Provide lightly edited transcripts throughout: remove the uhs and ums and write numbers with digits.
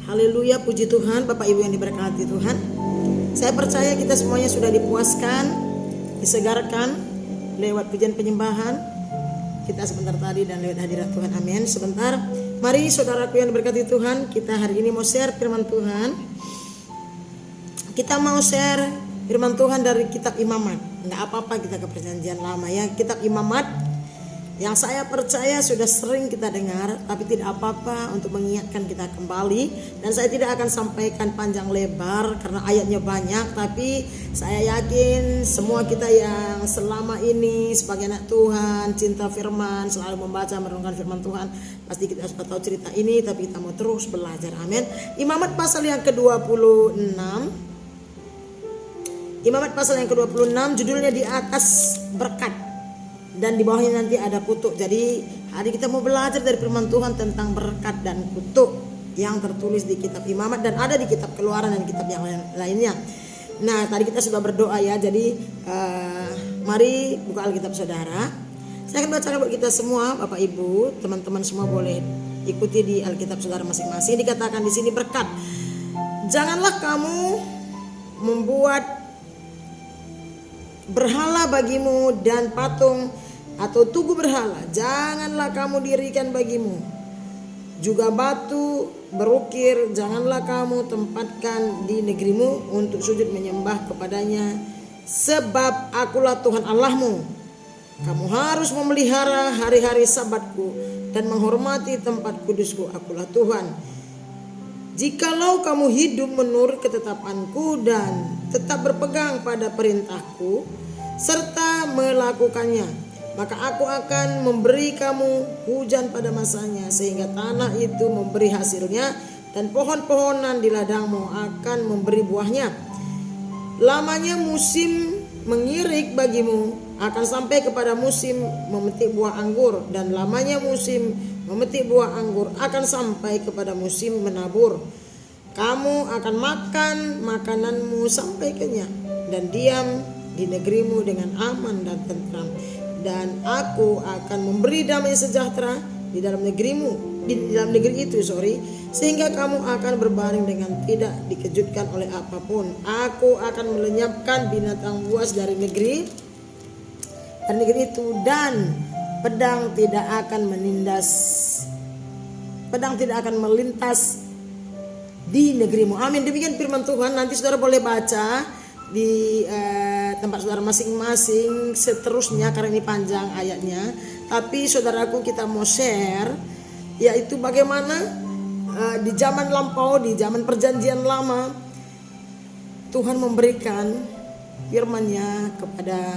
Haleluya, puji Tuhan. Bapak Ibu yang diberkati Tuhan, saya percaya kita semuanya sudah dipuaskan, disegarkan lewat pujian penyembahan kita sebentar tadi dan lewat hadirat Tuhan. Amin. Sebentar, mari saudaraku yang diberkati Tuhan, kita hari ini mau share firman Tuhan. Kita mau share firman Tuhan dari kitab Imamat. Enggak apa-apa kita ke perjanjian lama ya. Kitab Imamat yang saya percaya sudah sering kita dengar, tapi tidak apa-apa untuk mengingatkan kita kembali. Dan saya tidak akan sampaikan panjang lebar karena ayatnya banyak, tapi saya yakin semua kita yang selama ini sebagai anak Tuhan, cinta firman, selalu membaca merenungkan firman Tuhan, pasti kita sudah tahu cerita ini, tapi kita mau terus belajar. Amin. Imamat pasal yang ke-26. Imamat pasal yang ke-26, judulnya di atas berkat, dan di bawahnya nanti ada kutuk. Jadi hari kita mau belajar dari firman Tuhan tentang berkat dan kutuk yang tertulis di kitab Imamat dan ada di kitab Keluaran dan kitab yang lainnya. Nah, tadi kita sudah berdoa ya. Jadi mari buka Alkitab saudara. Saya akan bacakan buat kita semua, Bapak Ibu, teman-teman semua boleh ikuti di Alkitab saudara masing-masing. Dikatakan di sini berkat. Janganlah kamu membuat berhala bagimu dan patung atau tugu berhala janganlah kamu dirikan bagimu. Juga batu berukir janganlah kamu tempatkan di negerimu untuk sujud menyembah kepadanya, sebab akulah Tuhan Allahmu. Kamu harus memelihara hari-hari sabatku dan menghormati tempat kudusku, akulah Tuhan. Jikalau kamu hidup menurut ketetapanku dan tetap berpegang pada perintahku serta melakukannya, maka aku akan memberi kamu hujan pada masanya, sehingga tanah itu memberi hasilnya dan pohon-pohonan di ladangmu akan memberi buahnya. Lamanya musim mengirik bagimu akan sampai kepada musim memetik buah anggur, dan lamanya musim memetik buah anggur akan sampai kepada musim menabur. Kamu akan makan makananmu sampai kenyang dan diam di negerimu dengan aman dan tentram. Dan aku akan memberi damai sejahtera di dalam negerimu, di dalam negeri itu, sehingga kamu akan berbaring dengan tidak dikejutkan oleh apapun. Aku akan melenyapkan binatang buas dari negeri itu, dan pedang tidak akan melintas di negerimu. Amin. Demikian firman Tuhan. Nanti saudara boleh baca di tempat saudara masing-masing seterusnya karena ini panjang ayatnya. Tapi saudaraku, kita mau share yaitu bagaimana di zaman lampau, di zaman perjanjian lama, Tuhan memberikan firman-Nya kepada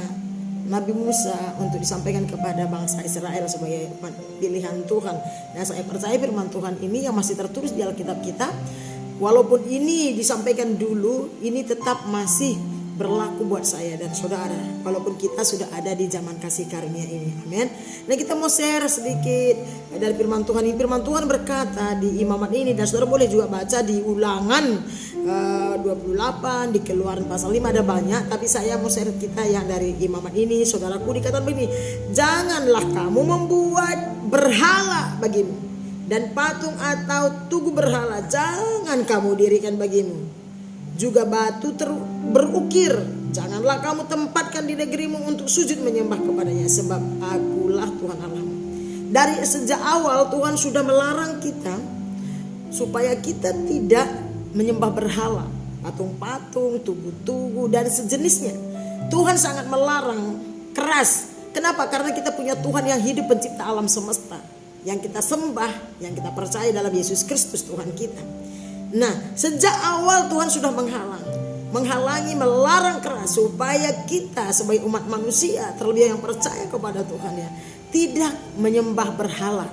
Nabi Musa untuk disampaikan kepada bangsa Israel sebagai pilihan Tuhan. Nah, saya percaya firman Tuhan ini yang masih tertulis di Alkitab kita, walaupun ini disampaikan dulu, ini tetap masih berlaku buat saya dan saudara, walaupun kita sudah ada di zaman kasih karunia ini. Amin. Nah, kita mau share sedikit dari firman Tuhan ini. Firman Tuhan berkata di Imamat ini, dan saudara boleh juga baca di Ulangan 28, di Keluaran pasal 5, ada banyak, tapi saya mau share kita yang dari Imamat ini. Saudaraku, dikatakan begini, janganlah kamu membuat berhala bagimu dan patung atau tugu berhala jangan kamu dirikan bagimu. Juga batu berukir janganlah kamu tempatkan di negerimu untuk sujud menyembah kepadanya, sebab akulah Tuhan Allahmu. Dari sejak awal Tuhan sudah melarang kita supaya kita tidak menyembah berhala, patung-patung, tugu-tugu dan sejenisnya. Tuhan sangat melarang keras. Kenapa? Karena kita punya Tuhan yang hidup, pencipta alam semesta, yang kita sembah, yang kita percaya dalam Yesus Kristus Tuhan kita. Nah, sejak awal Tuhan sudah menghalangi, melarang keras supaya kita sebagai umat manusia, terlebih yang percaya kepada Tuhan ya, tidak menyembah berhala,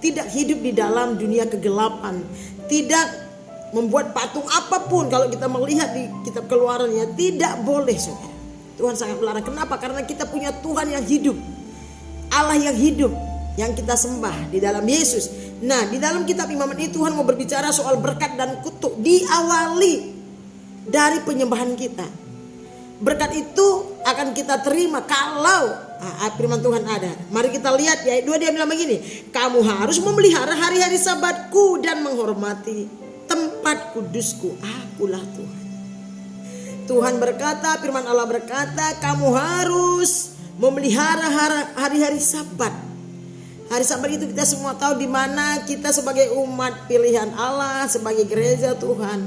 tidak hidup di dalam dunia kegelapan, tidak membuat patung apapun. Kalau kita melihat di kitab Keluaran ya, tidak boleh saudara. Tuhan sangat melarang. Kenapa? Karena kita punya Tuhan yang hidup, Allah yang hidup, yang kita sembah di dalam Yesus. Nah, di dalam kitab Imamat ini Tuhan mau berbicara soal berkat dan kutuk, diawali dari penyembahan kita. Berkat itu akan kita terima kalau firman Tuhan ada. Mari kita lihat ya, ayat 2 dia bilang begini, kamu harus memelihara hari-hari sabatku dan menghormati tempat tempat kudusku, akulah Tuhan. Tuhan berkata, firman Allah berkata, kamu harus memelihara hari-hari Sabat. Hari Sabat itu kita semua tahu di mana kita sebagai umat pilihan Allah, sebagai gereja Tuhan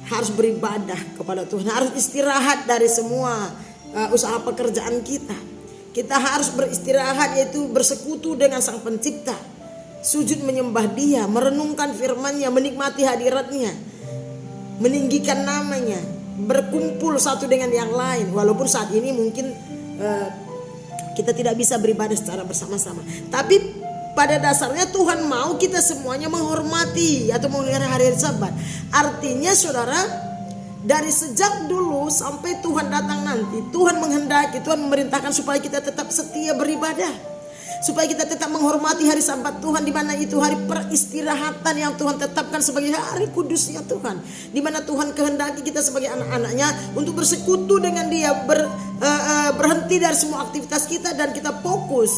harus beribadah kepada Tuhan, harus istirahat dari semua usaha pekerjaan kita. Kita harus beristirahat, yaitu bersekutu dengan Sang Pencipta, sujud menyembah Dia, merenungkan firman-Nya, menikmati hadirat-Nya, meninggikan namanya, berkumpul satu dengan yang lain. Walaupun saat ini mungkin kita tidak bisa beribadah secara bersama-sama, tapi pada dasarnya Tuhan mau kita semuanya menghormati atau memelihara hari-hari Sabat. Artinya saudara, dari sejak dulu sampai Tuhan datang nanti, Tuhan menghendaki, Tuhan memerintahkan supaya kita tetap setia beribadah, supaya kita tetap menghormati hari Sabat Tuhan, di mana itu hari peristirahatan yang Tuhan tetapkan sebagai hari kudusnya Tuhan, di mana Tuhan kehendaki kita sebagai anak-anaknya untuk bersekutu dengan Dia, berhenti dari semua aktivitas kita dan kita fokus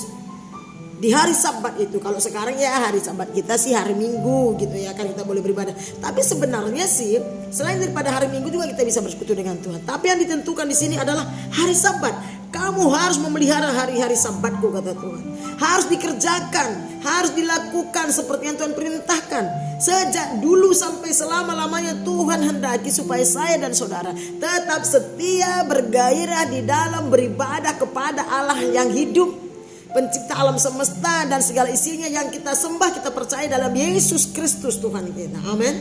di hari Sabat itu. Kalau sekarang ya hari Sabat kita sih hari Minggu gitu ya kan, kita boleh beribadah. Tapi sebenarnya sih selain daripada hari Minggu juga kita bisa bersekutu dengan Tuhan. Tapi yang ditentukan di sini adalah hari Sabat. Kamu harus memelihara hari-hari Sabatku, kata Tuhan. Harus dikerjakan, harus dilakukan seperti yang Tuhan perintahkan. Sejak dulu sampai selama-lamanya Tuhan hendaki supaya saya dan saudara tetap setia bergairah di dalam beribadah kepada Allah yang hidup, Pencipta alam semesta dan segala isinya, yang kita sembah, kita percaya dalam Yesus Kristus Tuhan kita. Amin.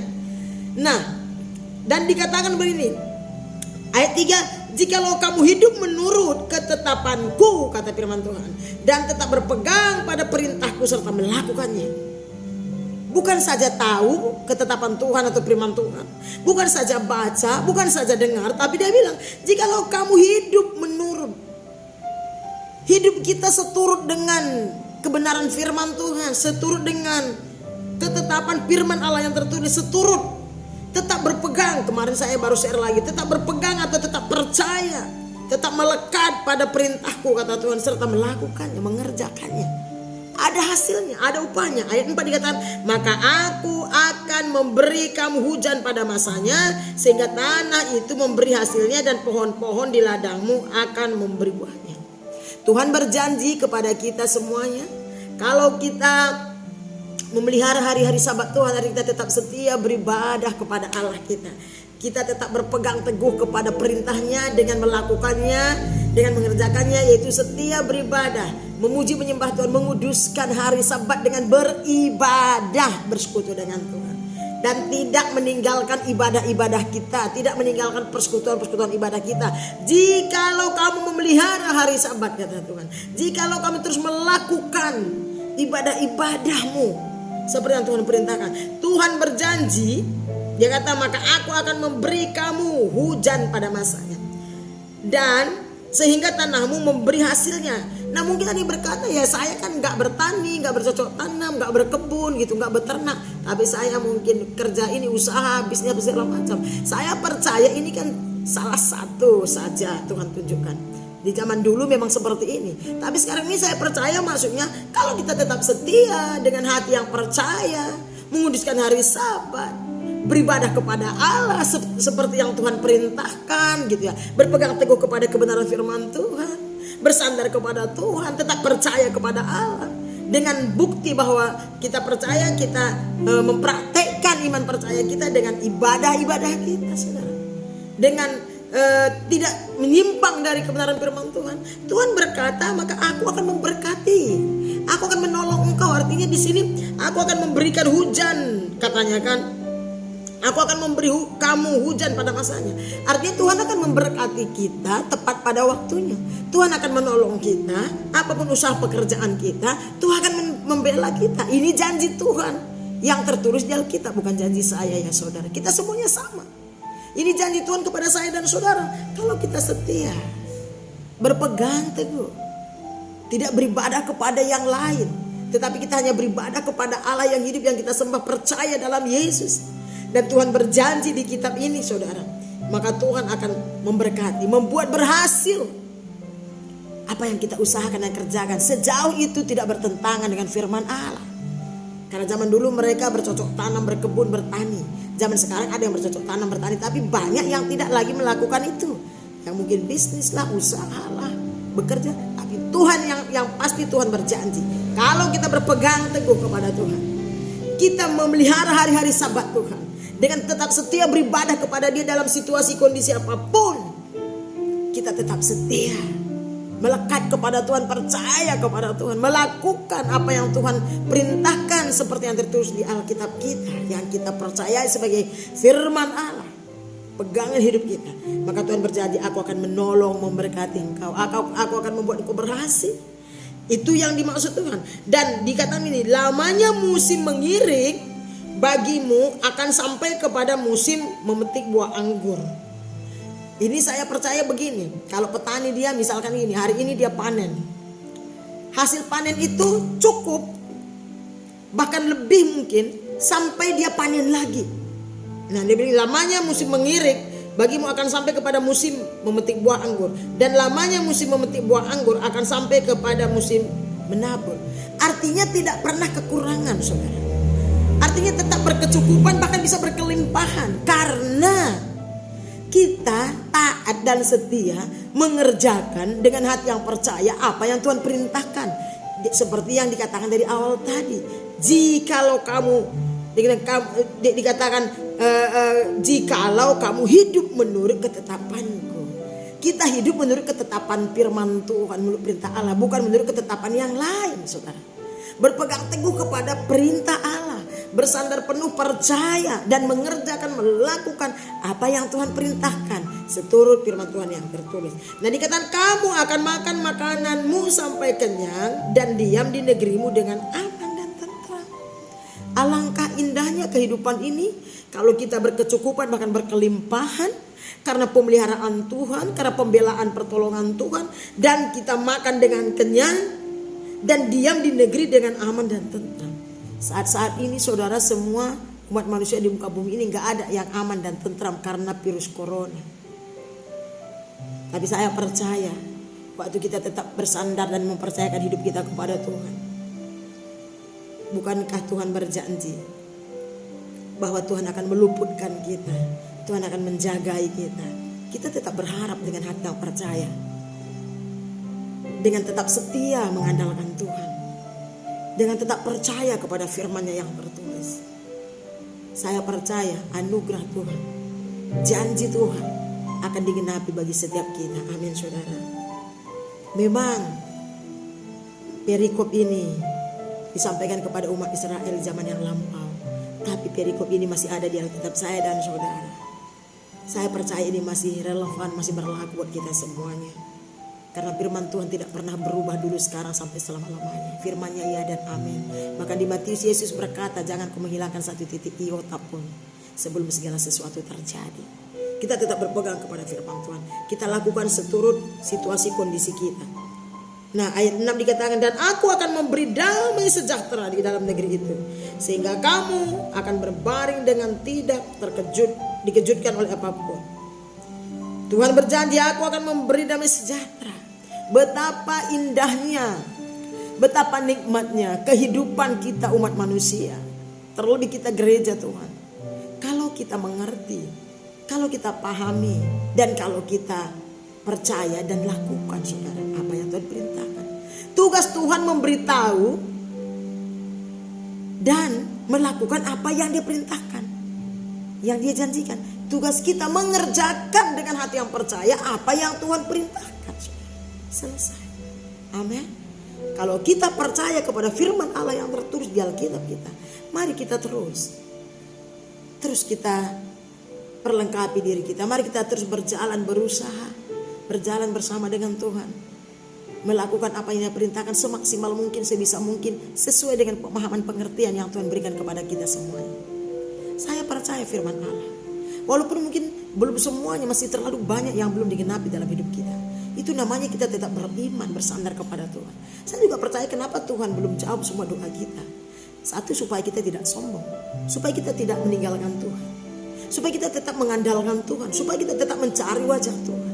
Nah, dan dikatakan begini, ayat 3, jikalau kamu hidup menurut ketetapanku, kata firman Tuhan, dan tetap berpegang pada perintahku serta melakukannya. Bukan saja tahu ketetapan Tuhan atau firman Tuhan, bukan saja baca, bukan saja dengar, tapi dia bilang, jikalau kamu hidup menurut, hidup kita seturut dengan kebenaran firman Tuhan, seturut dengan ketetapan firman Allah yang tertulis, seturut, tetap berpegang. Kemarin saya baru share lagi, tetap berpegang atau tetap percaya, tetap melekat pada perintahku, kata Tuhan, serta melakukannya, mengerjakannya. Ada hasilnya, ada upahnya. Ayat 4 dikatakan, maka aku akan memberi kamu hujan pada masanya, sehingga tanah itu memberi hasilnya dan pohon-pohon di ladangmu akan memberi buahnya. Tuhan berjanji kepada kita semuanya, kalau kita memelihara hari-hari Sabat Tuhan, hari kita tetap setia beribadah kepada Allah kita. Kita tetap berpegang teguh kepada perintahnya dengan melakukannya, dengan mengerjakannya, yaitu setia beribadah, memuji menyembah Tuhan, menguduskan hari Sabat dengan beribadah, bersekutu dengan Tuhan. Dan tidak meninggalkan ibadah-ibadah kita, tidak meninggalkan persekutuan-persekutuan ibadah kita. Jikalau kamu memelihara hari Sabat, kata Tuhan, jikalau kamu terus melakukan ibadah-ibadahmu seperti yang Tuhan perintahkan, Tuhan berjanji, dia kata, maka aku akan memberi kamu hujan pada masanya, dan sehingga tanahmu memberi hasilnya. Nah mungkin ada yang berkata, ya saya kan gak bertani, gak bercocok tanam, gak berkebun gitu, gak beternak, tapi saya mungkin kerja ini, usaha, bisnis segala macam. Saya percaya ini kan salah satu saja Tuhan tunjukkan. Di zaman dulu memang seperti ini, tapi sekarang ini saya percaya, maksudnya kalau kita tetap setia dengan hati yang percaya, menguduskan hari Sabat, beribadah kepada Allah seperti yang Tuhan perintahkan gitu ya, berpegang teguh kepada kebenaran firman Tuhan, bersandar kepada Tuhan, tetap percaya kepada Allah, dengan bukti bahwa kita percaya, kita mempraktekkan iman percaya kita dengan ibadah-ibadah kita, saudara, dengan tidak menyimpang dari kebenaran firman Tuhan. Tuhan berkata, maka aku akan memberkati, aku akan menolong engkau. Artinya di sini aku akan memberikan hujan, katanya kan, aku akan memberi kamu hujan pada masanya. Artinya Tuhan akan memberkati kita tepat pada waktunya. Tuhan akan menolong kita, apapun usaha pekerjaan kita, Tuhan akan membela kita. Ini janji Tuhan yang tertulis di Alkitab, bukan janji saya ya saudara. Kita semuanya sama. Ini janji Tuhan kepada saya dan saudara. Kalau kita setia, berpegang teguh, tidak beribadah kepada yang lain, tetapi kita hanya beribadah kepada Allah yang hidup, yang kita sembah, percaya dalam Yesus. Dan Tuhan berjanji di kitab ini, saudara, maka Tuhan akan memberkati, membuat berhasil apa yang kita usahakan dan kerjakan, sejauh itu tidak bertentangan dengan firman Allah. Karena zaman dulu mereka bercocok tanam, berkebun, bertani. Zaman sekarang ada yang bercocok tanam, bertani, tapi banyak yang tidak lagi melakukan itu. Yang mungkin bisnis lah, usaha lah, bekerja. Tapi Tuhan yang pasti Tuhan berjanji, kalau kita berpegang teguh kepada Tuhan, kita memelihara hari-hari Sabat Tuhan dengan tetap setia beribadah kepada Dia dalam situasi kondisi apapun, kita tetap setia melekat kepada Tuhan, percaya kepada Tuhan, melakukan apa yang Tuhan perintahkan seperti yang tertulis di Alkitab kita, yang kita percayai sebagai firman Allah. Pegangan hidup kita, maka Tuhan berjanji, aku akan menolong, memberkati engkau, aku akan membuat engkau berhasil. Itu yang dimaksud Tuhan. Dan dikatakan ini, lamanya musim mengiring bagimu akan sampai kepada musim memetik buah anggur. Ini saya percaya begini, kalau petani dia misalkan ini, hari ini dia panen, hasil panen itu cukup, bahkan lebih mungkin sampai dia panen lagi. Nah, dia bilang lamanya musim mengirik bagimu akan sampai kepada musim memetik buah anggur, dan lamanya musim memetik buah anggur akan sampai kepada musim menabur. Artinya tidak pernah kekurangan, saudara. Artinya tetap berkecukupan, bahkan bisa berkelimpahan, karena kita taat dan setia mengerjakan dengan hati yang percaya apa yang Tuhan perintahkan. Seperti yang dikatakan dari awal tadi, jikalau kamu dikatakan jikalau kamu hidup menurut ketetapanku. Kita hidup menurut ketetapan firman Tuhan, menurut perintah Allah, bukan menurut ketetapan yang lain, saudara. Berpegang teguh kepada perintah Allah, bersandar penuh percaya dan mengerjakan, melakukan apa yang Tuhan perintahkan seturut firman Tuhan yang tertulis. Nah, dikatakan kamu akan makan makananmu sampai kenyang dan diam di negerimu dengan aman dan tentram. Alangkah indahnya kehidupan ini kalau kita berkecukupan, bahkan berkelimpahan, karena pemeliharaan Tuhan, karena pembelaan pertolongan Tuhan, dan kita makan dengan kenyang dan diam di negeri dengan aman dan tentram. Saat-saat ini saudara, semua umat manusia di muka bumi ini gak ada yang aman dan tentram karena virus corona. Tapi saya percaya waktu kita tetap bersandar dan mempercayakan hidup kita kepada Tuhan, bukankah Tuhan berjanji bahwa Tuhan akan meluputkan kita, Tuhan akan menjagai kita. Kita tetap berharap dengan hati yang percaya, dengan tetap setia mengandalkan Tuhan, dengan tetap percaya kepada firman-Nya yang tertulis. Saya percaya anugerah Tuhan, janji Tuhan akan digenapi bagi setiap kita. Amin, saudara. Memang perikop ini disampaikan kepada umat Israel zaman yang lampau, tapi perikop ini masih ada di Alkitab saya dan saudara. Saya percaya ini masih relevan, masih berlaku buat kita semuanya. Karena firman Tuhan tidak pernah berubah dulu, sekarang, sampai selama-lamanya. Firman-Nya iya dan amin. Maka di Matius Yesus berkata, jangan kau menghilangkan satu titik iota pun sebelum segala sesuatu terjadi. Kita tetap berpegang kepada firman Tuhan. Kita lakukan seturut situasi kondisi kita. Nah, ayat 6 dikatakan, dan aku akan memberi damai sejahtera di dalam negeri itu, sehingga kamu akan berbaring dengan tidak dikejutkan oleh apapun. Tuhan berjanji, aku akan memberi damai sejahtera. Betapa indahnya, betapa nikmatnya kehidupan kita umat manusia, terlebih kita gereja Tuhan. Kalau kita mengerti, kalau kita pahami, dan kalau kita percaya dan lakukan, saudara, apa yang Tuhan perintahkan. Tugas Tuhan memberitahu dan melakukan apa yang Dia perintahkan, yang Dia janjikan. Tugas kita mengerjakan dengan hati yang percaya apa yang Tuhan perintahkan. Selesai. Amin. Kalau kita percaya kepada firman Allah yang tertulis di Alkitab kita, mari kita terus kita perlengkapi diri kita. Mari kita terus berjalan, berusaha, berjalan bersama dengan Tuhan, melakukan apa yang Dia perintahkan semaksimal mungkin, sebisa mungkin, sesuai dengan pemahaman pengertian yang Tuhan berikan kepada kita semuanya. Saya percaya firman Allah, walaupun mungkin belum semuanya, masih terlalu banyak yang belum digenapi dalam hidup kita. Itu namanya kita tetap beriman, bersandar kepada Tuhan. Saya juga percaya kenapa Tuhan belum jawab semua doa kita. Satu, supaya kita tidak sombong, supaya kita tidak meninggalkan Tuhan, supaya kita tetap mengandalkan Tuhan, supaya kita tetap mencari wajah Tuhan,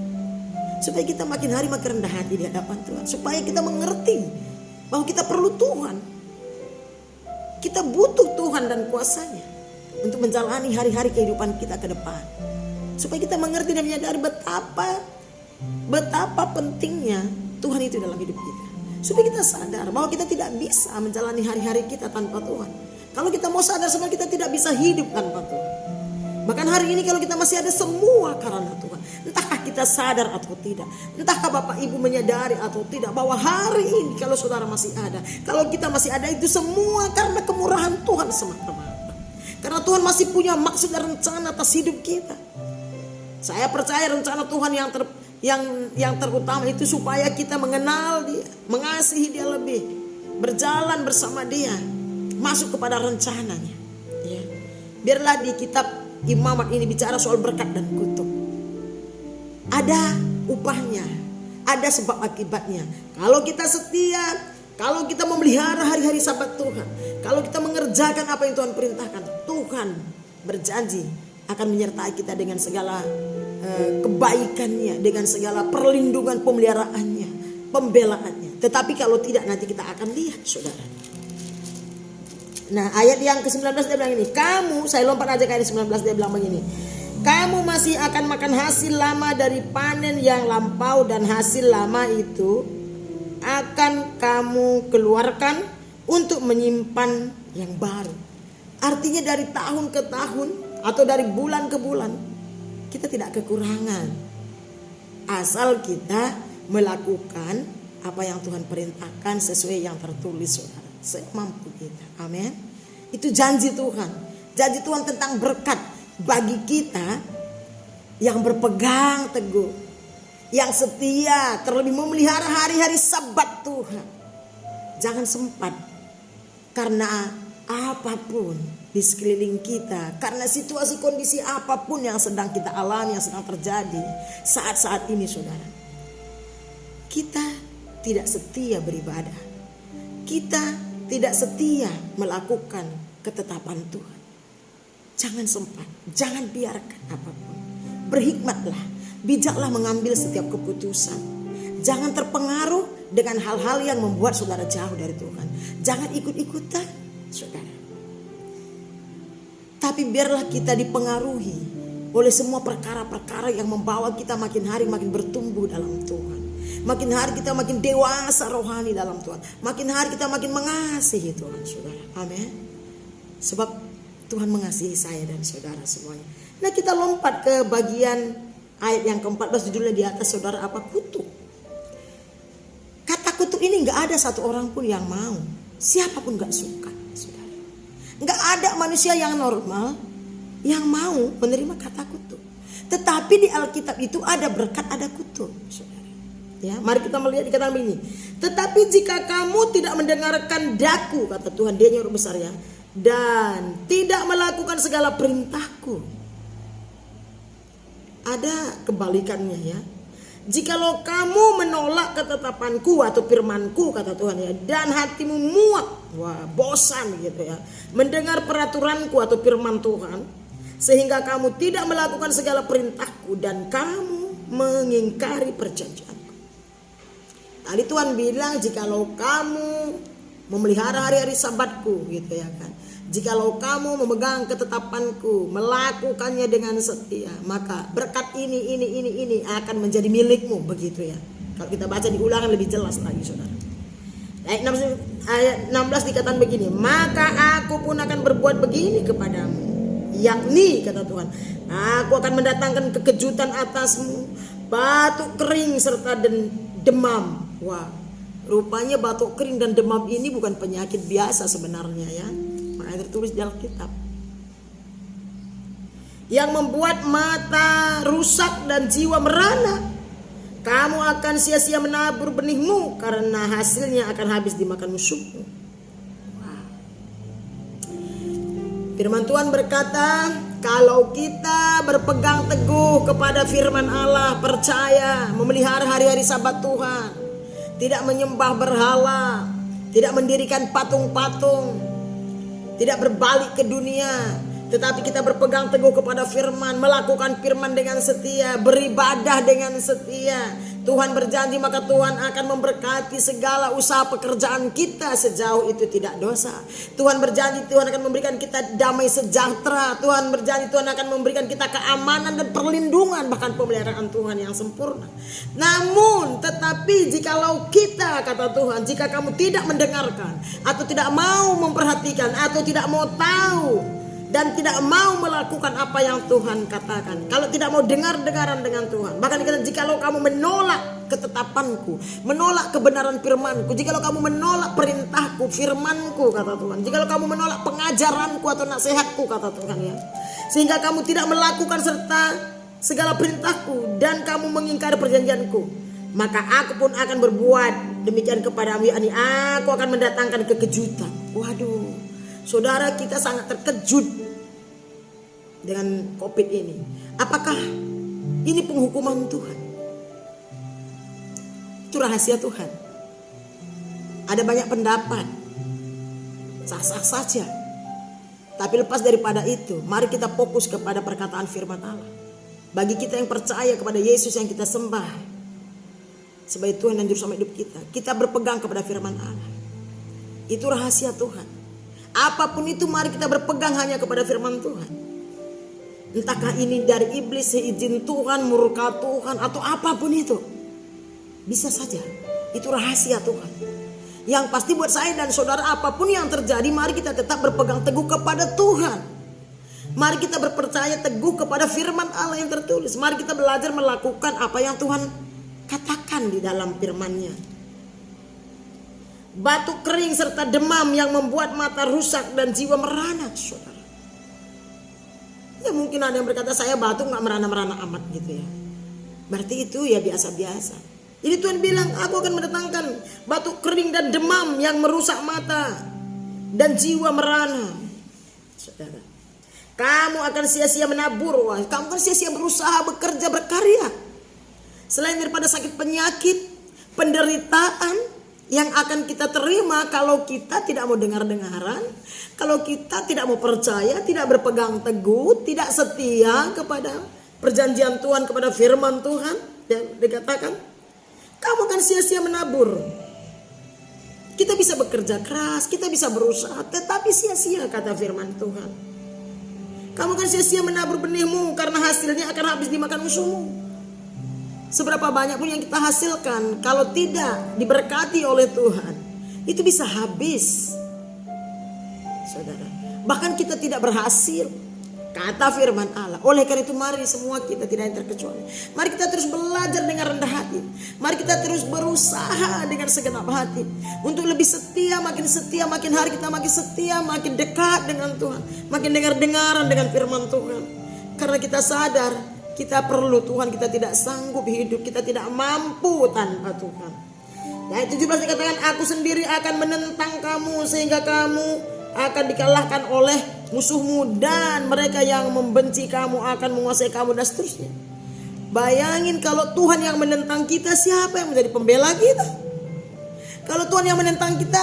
supaya kita makin hari makin rendah hati di hadapan Tuhan, supaya kita mengerti bahwa kita perlu Tuhan, kita butuh Tuhan dan kuasa-Nya. untuk menjalani hari-hari kehidupan kita ke depan. Supaya kita mengerti dan menyadari betapa pentingnya Tuhan itu dalam hidup kita. Supaya kita sadar bahwa kita tidak bisa menjalani hari-hari kita tanpa Tuhan. Kalau kita mau sadar semua, kita tidak bisa hidup tanpa Tuhan. Bahkan hari ini kalau kita masih ada, semua karena Tuhan. Entahkah kita sadar atau tidak, entahkah Bapak Ibu menyadari atau tidak, bahwa hari ini kalau saudara masih ada, kalau kita masih ada, itu semua karena kemurahan Tuhan semata-mata. Karena Tuhan masih punya maksud dan rencana atas hidup kita. Saya percaya rencana Tuhan yang terutama itu supaya kita mengenal Dia, mengasihi Dia lebih, berjalan bersama Dia, masuk kepada rencananya. Ya. Biarlah di kitab Imamat ini bicara soal berkat dan kutuk. Ada upahnya, ada sebab akibatnya. Kalau kita setia, kalau kita memelihara hari-hari Sabat Tuhan, kalau kita mengerjakan apa yang Tuhan perintahkan, Tuhan berjanji akan menyertai kita dengan segala kebaikannya, dengan segala perlindungan, pemeliharaannya, pembelaannya. Tetapi kalau tidak, nanti kita akan lihat, saudara. Nah, ayat yang ke-19 dia bilang ini, kamu, saya lompat aja ke ayat 19, dia bilang begini, kamu masih akan makan hasil lama dari panen yang lampau, dan hasil lama itu akan kamu keluarkan untuk menyimpan yang baru. Artinya dari tahun ke tahun atau dari bulan ke bulan, kita tidak kekurangan, asal kita melakukan apa yang Tuhan perintahkan sesuai yang tertulis, saudara. Semampu kita. Amin. Itu janji Tuhan. Janji Tuhan tentang berkat bagi kita yang berpegang teguh, yang setia, terlebih memelihara hari-hari Sabat Tuhan. Jangan sempat karena apapun di sekeliling kita, karena situasi kondisi apapun yang sedang kita alami, yang sedang terjadi saat-saat ini, saudara, kita tidak setia beribadah, kita tidak setia melakukan ketetapan Tuhan. Jangan sempat, jangan biarkan apapun. Berhikmatlah, bijaklah mengambil setiap keputusan. Jangan terpengaruh dengan hal-hal yang membuat saudara jauh dari Tuhan. Jangan ikut-ikutan, saudara. Tapi biarlah kita dipengaruhi oleh semua perkara-perkara yang membawa kita makin hari makin bertumbuh dalam Tuhan. Makin hari kita makin dewasa rohani dalam Tuhan. Makin hari kita makin mengasihi Tuhan, saudara. Amin. Sebab Tuhan mengasihi saya dan saudara semuanya. Nah, kita lompat ke bagian ayat yang ke-14, judulnya di atas, saudara, apa? Kutuk. Kata kutuk ini gak ada satu orang pun yang mau. Siapapun gak suka, saudara. Gak ada manusia yang normal yang mau menerima kata kutuk. Tetapi di Alkitab itu ada berkat, ada kutuk, saudara. Ya, mari kita melihat dikatakan begini. Tetapi jika kamu tidak mendengarkan daku, kata Tuhan, Dia yang besar ya, dan tidak melakukan segala perintahku. Ada kebalikannya ya. Jikalau kamu menolak ketetapanku atau firmanku, kata Tuhan ya, dan hatimu muak, bosan gitu ya, mendengar peraturanku atau firman Tuhan, sehingga kamu tidak melakukan segala perintahku dan kamu mengingkari perjanjian. Tadi Tuhan bilang, jikalau kamu memelihara hari-hari Sabatku, gitu ya kan, jikalau kamu memegang ketetapanku, melakukannya dengan setia, maka berkat ini akan menjadi milikmu, begitu ya. Kalau kita baca di Ulangan lebih jelas lagi, saudara. Ayat 16 dikatakan begini, maka aku pun akan berbuat begini kepadamu, yakni, kata Tuhan, aku akan mendatangkan kekejutan atasmu, batuk kering serta demam. Wah, rupanya batuk kering dan demam ini bukan penyakit biasa sebenarnya ya. Makanya tertulis dalam kitab. Yang membuat mata rusak dan jiwa merana. Kamu akan sia-sia menabur benihmu karena hasilnya akan habis dimakan musuhmu. Wow. Firman Tuhan berkata, kalau kita berpegang teguh kepada firman Allah, percaya, memelihara hari-hari Sabat Tuhan, tidak menyembah berhala, tidak mendirikan patung-patung, tidak berbalik ke dunia, tetapi kita berpegang teguh kepada firman, melakukan firman dengan setia, beribadah dengan setia, Tuhan berjanji maka Tuhan akan memberkati segala usaha pekerjaan kita sejauh itu tidak dosa. Tuhan berjanji Tuhan akan memberikan kita damai sejahtera. Tuhan berjanji Tuhan akan memberikan kita keamanan dan perlindungan, bahkan pemeliharaan Tuhan yang sempurna. Namun tetapi jikalau kita, kata Tuhan, jika kamu tidak mendengarkan atau tidak mau memperhatikan atau tidak mau tahu dan tidak mau melakukan apa yang Tuhan katakan, kalau tidak mau dengar-dengaran dengan Tuhan, bahkan jikalau kamu menolak ketetapanku, menolak kebenaran firmanku, jikalau kamu menolak perintahku, firmanku, kata Tuhan, jikalau kamu menolak pengajaranku atau nasihatku, kata Tuhan ya, sehingga kamu tidak melakukan serta segala perintahku dan kamu mengingkari perjanjianku, maka aku pun akan berbuat demikian kepadamu, yakni aku akan mendatangkan kekejutan. Waduh, saudara, kita sangat terkejut dengan COVID ini. Apakah ini penghukuman Tuhan? Itu rahasia Tuhan. Ada banyak pendapat, sah-sah saja. Tapi lepas daripada itu, mari kita fokus kepada perkataan firman Allah. Bagi kita yang percaya kepada Yesus yang kita sembah sebagai Tuhan dan Juru Selamat hidup kita, kita berpegang kepada firman Allah. Itu rahasia Tuhan. Apapun itu, mari kita berpegang hanya kepada firman Tuhan. Entahkah ini dari iblis, seizin Tuhan, murka Tuhan, atau apapun itu, bisa saja. Itu rahasia Tuhan. Yang pasti buat saya dan saudara, apapun yang terjadi, mari kita tetap berpegang teguh kepada Tuhan. Mari kita berpercaya teguh kepada firman Allah yang tertulis. Mari kita belajar melakukan apa yang Tuhan katakan di dalam firman-Nya. Batuk kering serta demam yang membuat mata rusak dan jiwa merana, saudara. Ya mungkin ada yang berkata, saya batuk gak merana-merana amat gitu ya. Berarti itu ya biasa-biasa. Jadi Tuhan bilang, aku akan mendatangkan batuk kering dan demam yang merusak mata dan jiwa merana. Saudara, kamu akan sia-sia menabur, kamu akan sia-sia berusaha, bekerja, berkarya. Selain daripada sakit penyakit, penderitaan yang akan kita terima kalau kita tidak mau dengar-dengaran, kalau kita tidak mau percaya, tidak berpegang teguh, tidak setia kepada perjanjian Tuhan, kepada firman Tuhan. Dikatakan, kamu akan sia-sia menabur. Kita bisa bekerja keras, kita bisa berusaha, tetapi sia-sia, kata firman Tuhan. Kamu akan sia-sia menabur benihmu karena hasilnya akan habis dimakan musuhmu. Seberapa banyak pun yang kita hasilkan, kalau tidak diberkati oleh Tuhan, itu bisa habis, saudara. Bahkan kita tidak berhasil, kata firman Allah. Oleh karena itu mari semua kita, tidak yang terkecuali, mari kita terus belajar dengan rendah hati. Mari kita terus berusaha dengan segenap hati untuk lebih setia, makin hari kita makin setia, makin dekat dengan Tuhan, makin dengar-dengaran dengan firman Tuhan. Karena kita sadar kita perlu Tuhan, kita tidak sanggup hidup, kita tidak mampu tanpa Tuhan. Ayat 17 dikatakan, aku sendiri akan menentang kamu sehingga kamu akan dikalahkan oleh musuhmu dan mereka yang membenci kamu akan menguasai kamu, dan seterusnya. Bayangin kalau Tuhan yang menentang kita, siapa yang menjadi pembela kita? Kalau Tuhan yang menentang kita,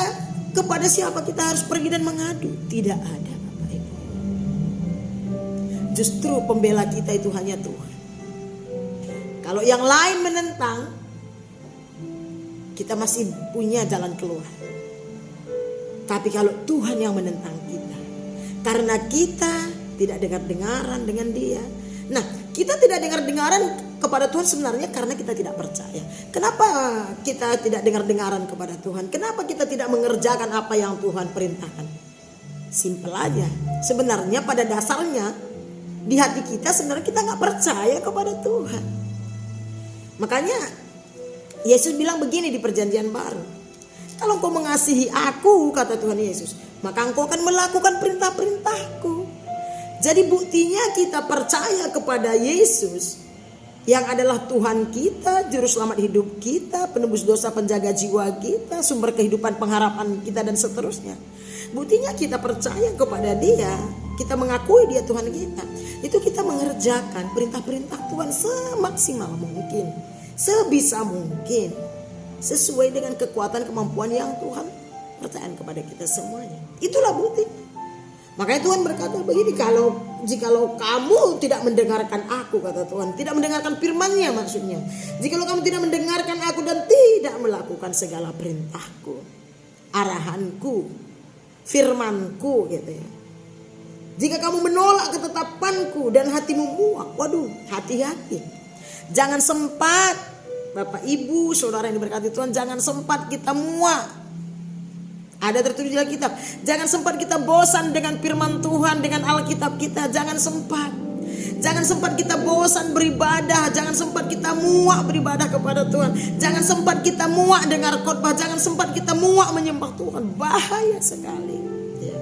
kepada siapa kita harus pergi dan mengadu? Tidak ada. Justru pembela kita itu hanya Tuhan. Kalau yang lain menentang, kita masih punya jalan keluar. Tapi kalau Tuhan yang menentang kita, karena kita tidak dengar-dengaran dengan Dia. Nah, kita tidak dengar-dengaran kepada Tuhan sebenarnya karena kita tidak percaya. Kenapa kita tidak dengar-dengaran kepada Tuhan? Kenapa kita tidak mengerjakan apa yang Tuhan perintahkan? Simpel aja. Sebenarnya pada dasarnya di hati kita sebenarnya kita gak percaya kepada Tuhan. Makanya Yesus bilang begini di perjanjian baru, kalau engkau mengasihi aku, kata Tuhan Yesus, maka engkau akan melakukan perintah-perintahku. Jadi buktinya kita percaya kepada Yesus yang adalah Tuhan kita, Juru Selamat hidup kita, penebus dosa, penjaga jiwa kita, sumber kehidupan, pengharapan kita, dan seterusnya. Buktinya kita percaya kepada Dia, kita mengakui Dia Tuhan kita, itu kita mengerjakan perintah-perintah Tuhan semaksimal mungkin, sebisa mungkin, sesuai dengan kekuatan kemampuan yang Tuhan percayakan kepada kita semuanya. Itulah bukti. Makanya Tuhan berkata begini, jikalau kamu tidak mendengarkan aku, kata Tuhan, tidak mendengarkan firman-Nya maksudnya. Jikalau kamu tidak mendengarkan aku dan tidak melakukan segala perintahku, arahanku, firmanku gitu ya. Jika kamu menolak ketetapanku dan hatimu muak, waduh, hati-hati. Jangan sempat, Bapak Ibu, saudara yang diberkati Tuhan, jangan sempat kita muak. Ada tertulis di Alkitab, jangan sempat kita bosan dengan firman Tuhan, dengan Alkitab kita. Jangan sempat kita bosan beribadah. Jangan sempat kita muak beribadah kepada Tuhan. Jangan sempat kita muak dengar khotbah. Jangan sempat kita muak menyembah Tuhan. Bahaya sekali ya.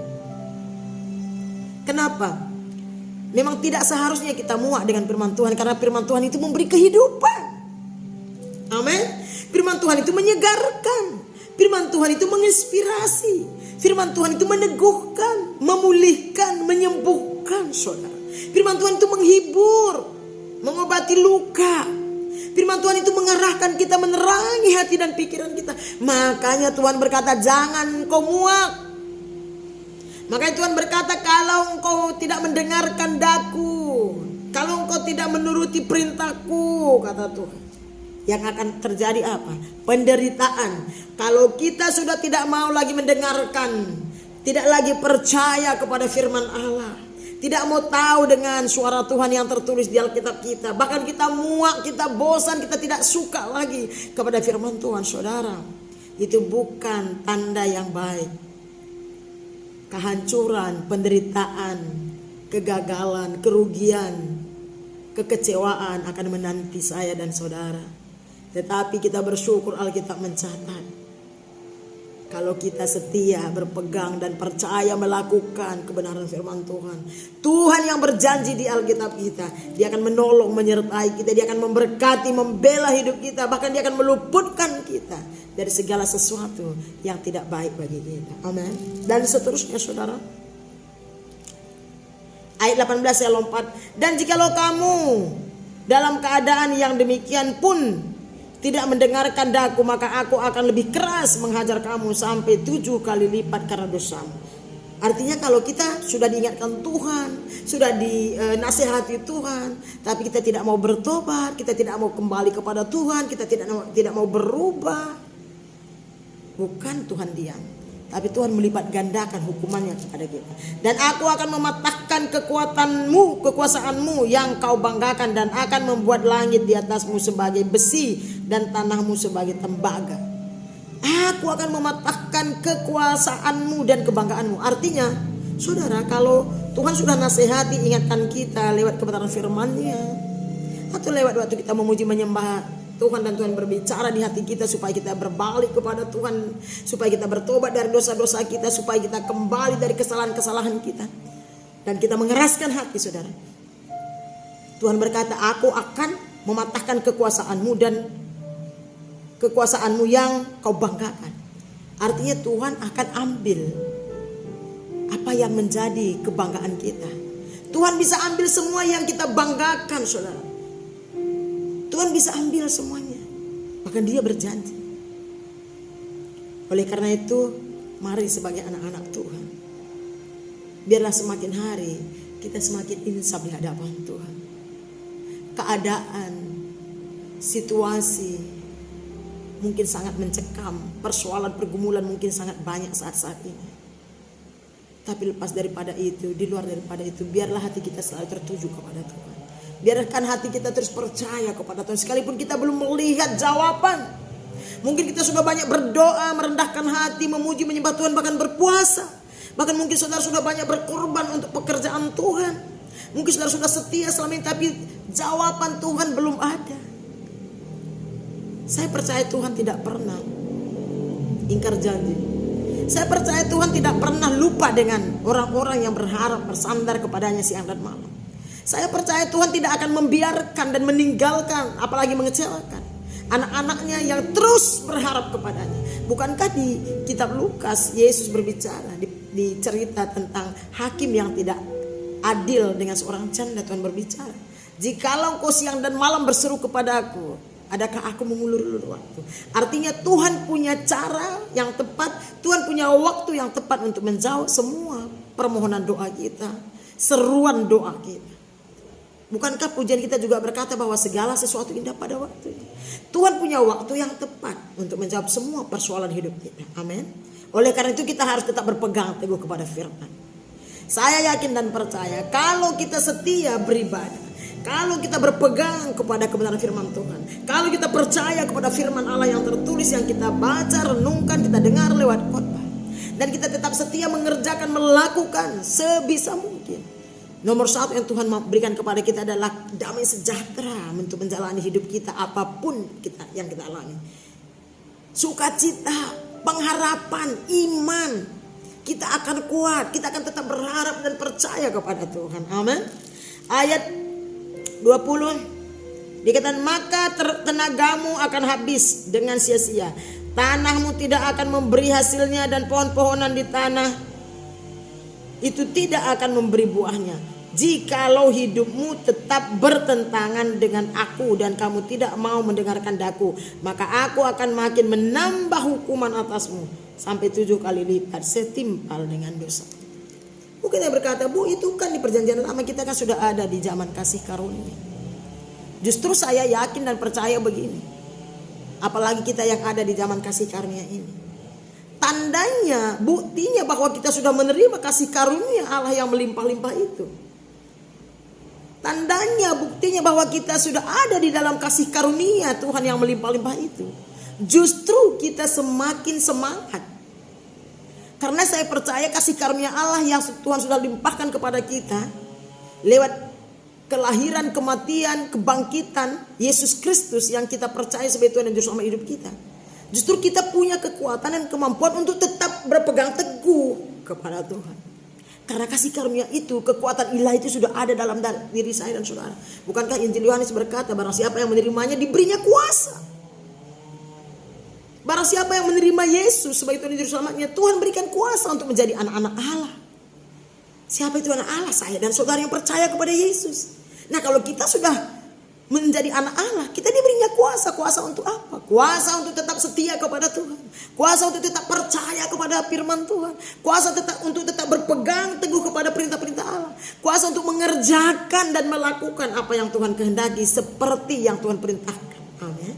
Kenapa? Memang tidak seharusnya kita muak dengan firman Tuhan, karena firman Tuhan itu memberi kehidupan. Amin. Firman Tuhan itu menyegarkan. Firman Tuhan itu menginspirasi. Firman Tuhan itu meneguhkan, memulihkan, menyembuhkan, saudara. Firman Tuhan itu menghibur, mengobati luka. Firman Tuhan itu mengarahkan kita, menerangi hati dan pikiran kita. Makanya Tuhan berkata, jangan engkau muak. Makanya Tuhan berkata, kalau engkau tidak mendengarkan daku, kalau engkau tidak menuruti perintahku, kata Tuhan, yang akan terjadi apa? Penderitaan. Kalau kita sudah tidak mau lagi mendengarkan, tidak lagi percaya kepada firman Allah, tidak mau tahu dengan suara Tuhan yang tertulis di Alkitab kita, bahkan kita muak, kita bosan, kita tidak suka lagi kepada firman Tuhan, saudara, itu bukan tanda yang baik. Kehancuran, penderitaan, kegagalan, kerugian, kekecewaan akan menanti saya dan saudara. Tetapi kita bersyukur Alkitab mencatat, kalau kita setia, berpegang dan percaya melakukan kebenaran firman Tuhan, Tuhan yang berjanji di Alkitab kita, Dia akan menolong, menyertai kita, Dia akan memberkati, membela hidup kita, bahkan Dia akan meluputkan kita dari segala sesuatu yang tidak baik bagi kita. Amin. Dan seterusnya, saudara. Ayat 18 saya lompat. Dan jikalau kamu dalam keadaan yang demikian pun tidak mendengarkan daku, maka aku akan lebih keras menghajar kamu sampai 7 kali lipat karena dosamu. Artinya kalau kita sudah diingatkan Tuhan, sudah dinasihati Tuhan, tapi kita tidak mau bertobat, kita tidak mau kembali kepada Tuhan, kita tidak mau berubah, bukan Tuhan diam, tapi Tuhan melipat gandakan hukumannya kepada kita. Dan aku akan mematahkan kekuasaanmu yang kau banggakan, dan akan membuat langit di atasmu sebagai besi dan tanahmu sebagai tembaga. Aku akan mematahkan kekuasaanmu dan kebanggaanmu. Artinya, saudara, kalau Tuhan sudah nasihati, ingatkan kita lewat kebenaran firman-Nya, atau lewat waktu kita memuji menyembah Tuhan, dan Tuhan berbicara di hati kita supaya kita berbalik kepada Tuhan, supaya kita bertobat dari dosa-dosa kita, supaya kita kembali dari kesalahan-kesalahan kita, dan kita mengeraskan hati, saudara. Tuhan berkata, aku akan mematahkan kekuasaanmu yang kau banggakan. Artinya Tuhan akan ambil apa yang menjadi kebanggaan kita. Tuhan bisa ambil semua yang kita banggakan, saudara. Tuhan bisa ambil semuanya. Bahkan Dia berjanji. Oleh karena itu, mari sebagai anak-anak Tuhan, biarlah semakin hari kita semakin insaf di hadapan Tuhan. Keadaan, situasi mungkin sangat mencekam, persoalan, pergumulan mungkin sangat banyak saat-saat ini. Tapi lepas daripada itu, di luar daripada itu, biarlah hati kita selalu tertuju kepada Tuhan. Biarkan hati kita terus percaya kepada Tuhan, sekalipun kita belum melihat jawaban. Mungkin kita sudah banyak berdoa, merendahkan hati, memuji, menyembah Tuhan, bahkan berpuasa. Bahkan mungkin saudara sudah banyak berkorban untuk pekerjaan Tuhan. Mungkin saudara sudah setia selama ini, tapi jawaban Tuhan belum ada. Saya percaya Tuhan tidak pernah ingkar janji. Saya percaya Tuhan tidak pernah lupa dengan orang-orang yang berharap bersandar kepadanya siang dan malam. Saya percaya Tuhan tidak akan membiarkan dan meninggalkan, apalagi mengecewakan anak-anaknya yang terus berharap kepadanya. Bukankah di kitab Lukas Yesus berbicara di cerita tentang hakim yang tidak adil dengan seorang janda? Tuhan berbicara, jikalau engkau siang dan malam berseru kepadaku, adakah aku mengulur-ulur waktu? Artinya Tuhan punya cara yang tepat, Tuhan punya waktu yang tepat untuk menjawab semua permohonan doa kita, seruan doa kita. Bukankah pujian kita juga berkata bahwa segala sesuatu indah pada waktunya. Tuhan punya waktu yang tepat untuk menjawab semua persoalan hidup kita. Amin. Oleh karena itu kita harus tetap berpegang teguh kepada firman. Saya yakin dan percaya kalau kita setia beribadah, kalau kita berpegang kepada kebenaran firman Tuhan, kalau kita percaya kepada firman Allah yang tertulis, yang kita baca, renungkan, kita dengar lewat khotbah, dan kita tetap setia mengerjakan, melakukan sebisa mungkin, nomor satu yang Tuhan berikan kepada kita adalah damai sejahtera untuk menjalani hidup kita apapun yang kita alami. Sukacita, pengharapan, iman. Kita akan kuat, kita akan tetap berharap dan percaya kepada Tuhan. Amin. Ayat 20 dikatakan, maka tenagamu akan habis dengan sia-sia. Tanahmu tidak akan memberi hasilnya dan pohon-pohonan di tanah itu tidak akan memberi buahnya. Jikalau hidupmu tetap bertentangan dengan aku dan kamu tidak mau mendengarkan daku, maka aku akan makin menambah hukuman atasmu sampai 7 kali lipat setimpal dengan dosa. Kita berkata, Bu, itu kan di perjanjian lama, kita kan sudah ada di zaman kasih karunia. Justru saya yakin dan percaya begini, apalagi kita yang ada di zaman kasih karunia ini, tandanya, buktinya bahwa kita sudah menerima kasih karunia Allah yang melimpah-limpah itu. Tandanya, buktinya bahwa kita sudah ada di dalam kasih karunia Tuhan yang melimpah-limpah itu. Justru kita semakin semangat. Karena saya percaya kasih karunia Allah yang Tuhan sudah limpahkan kepada kita lewat kelahiran, kematian, kebangkitan Yesus Kristus yang kita percaya sebagai Tuhan dan Juru Selamat hidup kita. Justru kita punya kekuatan dan kemampuan untuk tetap berpegang teguh kepada Tuhan. Karena kasih karunia itu, kekuatan ilahi itu sudah ada dalam diri saya dan saudara. Bukankah Injil Yohanes berkata, barang siapa yang menerimanya diberinya kuasa. Barang siapa yang menerima Yesus sebagai Tuhan dan Juru Selamatnya, Tuhan berikan kuasa untuk menjadi anak-anak Allah. Siapa itu anak Allah? Saya dan saudara yang percaya kepada Yesus. Nah, kalau kita sudah menjadi anak Allah, kita diberinya kuasa. Kuasa untuk apa? Kuasa untuk tetap setia kepada Tuhan. Kuasa untuk tetap percaya kepada firman Tuhan. Kuasa untuk tetap berpegang teguh kepada perintah-perintah Allah. Kuasa untuk mengerjakan dan melakukan apa yang Tuhan kehendaki seperti yang Tuhan perintahkan. Amin.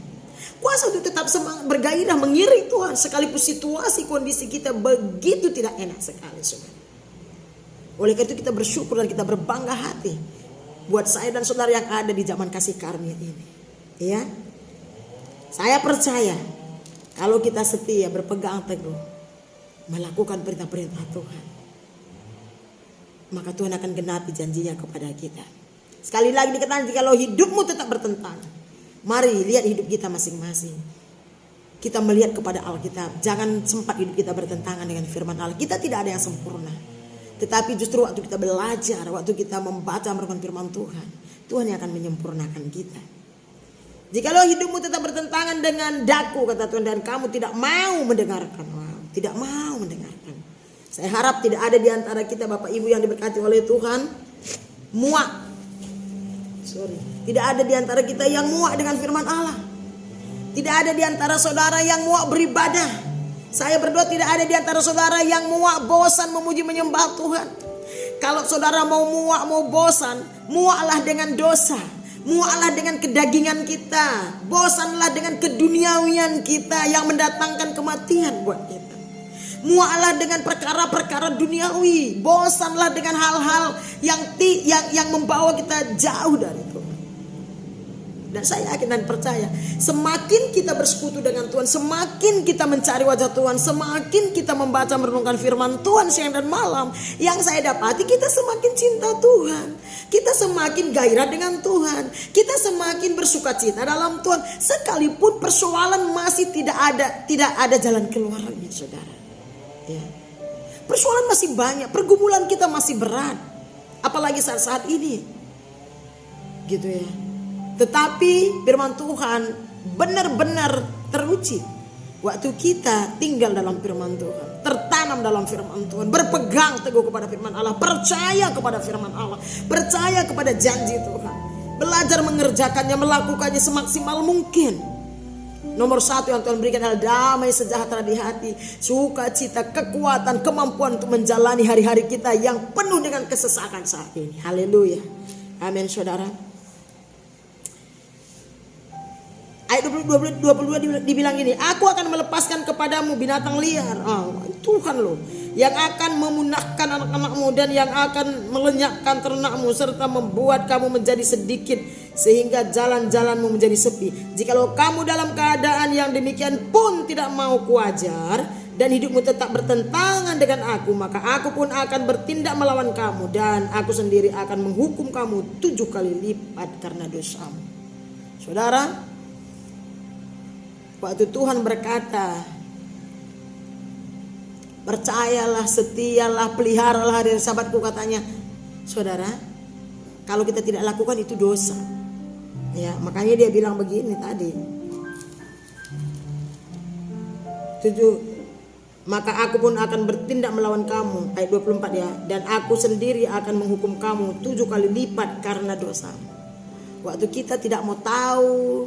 Kuasa untuk tetap semangat, bergairah, mengiring Tuhan sekalipun situasi kondisi kita begitu tidak enak sekali, saudara. Oleh karena itu kita bersyukur dan kita berbangga hati buat saya dan saudara yang ada di zaman kasih karunia ini. Ya, saya percaya kalau kita setia, berpegang teguh, melakukan perintah-perintah Tuhan, maka Tuhan akan genapi janjinya kepada kita. Sekali lagi dikatakan, jikalau hidupmu tetap bertentangan. Mari lihat hidup kita masing-masing. Kita melihat kepada Alkitab. Jangan sempat hidup kita bertentangan dengan firman Allah. Kita tidak ada yang sempurna. Tetapi justru waktu kita belajar, waktu kita membaca merenungkan firman Tuhan, Tuhan yang akan menyempurnakan kita. Jikalau hidupmu tetap bertentangan dengan daku, kata Tuhan, dan kamu tidak mau mendengarkan. Tidak mau mendengarkan. Saya harap tidak ada di antara kita Bapak Ibu yang diberkati oleh Tuhan tidak ada di antara kita yang muak dengan firman Allah. Tidak ada di antara saudara yang muak beribadah. Saya berdoa tidak ada di antara saudara yang muak bosan memuji menyembah Tuhan. Kalau saudara mau muak, mau bosan, muaklah dengan dosa. Muaklah dengan kedagingan kita. Bosanlah dengan keduniawian kita yang mendatangkan kematian buat kita. Muaklah dengan perkara-perkara duniawi. Bosanlah dengan hal-hal yang membawa kita jauh dari Tuhan. Dan saya yakin dan percaya, semakin kita bersekutu dengan Tuhan, semakin kita mencari wajah Tuhan, semakin kita membaca merenungkan firman Tuhan siang dan malam, yang saya dapati kita semakin cinta Tuhan, kita semakin gairah dengan Tuhan, kita semakin bersukacita dalam Tuhan, sekalipun persoalan masih tidak ada jalan keluarnya, saudara. Ya. Persoalan masih banyak, pergumulan kita masih berat, apalagi saat-saat ini, gitu ya. Tetapi firman Tuhan benar-benar teruji waktu kita tinggal dalam firman Tuhan, tertanam dalam firman Tuhan, berpegang teguh kepada firman Allah, percaya kepada firman Allah, percaya kepada janji Tuhan, belajar mengerjakannya, melakukannya semaksimal mungkin. Nomor satu yang Tuhan berikan adalah damai sejahtera di hati, sukacita, kekuatan, kemampuan untuk menjalani hari-hari kita yang penuh dengan kesesakan saat ini. Haleluya. Amin, saudara. Ayat 22 dibilang gini, aku akan melepaskan kepadamu binatang liar. Tuhan loh, yang akan memunahkan anak-anakmu dan yang akan melenyapkan ternakmu serta membuat kamu menjadi sedikit sehingga jalan-jalanmu menjadi sepi. Jikalau kamu dalam keadaan yang demikian pun tidak mau kuajar dan hidupmu tetap bertentangan dengan aku, maka aku pun akan bertindak melawan kamu dan aku sendiri akan menghukum kamu 7 kali lipat karena dosamu. Saudara, waktu Tuhan berkata, percayalah, setialah, peliharalah hari Sabatku, katanya, saudara, kalau kita tidak lakukan itu dosa. Ya, makanya dia bilang begini tadi. 7, maka aku pun akan bertindak melawan kamu, ayat 24 ya, dan aku sendiri akan menghukum kamu 7 kali lipat karena dosamu. Waktu kita tidak mau tahu,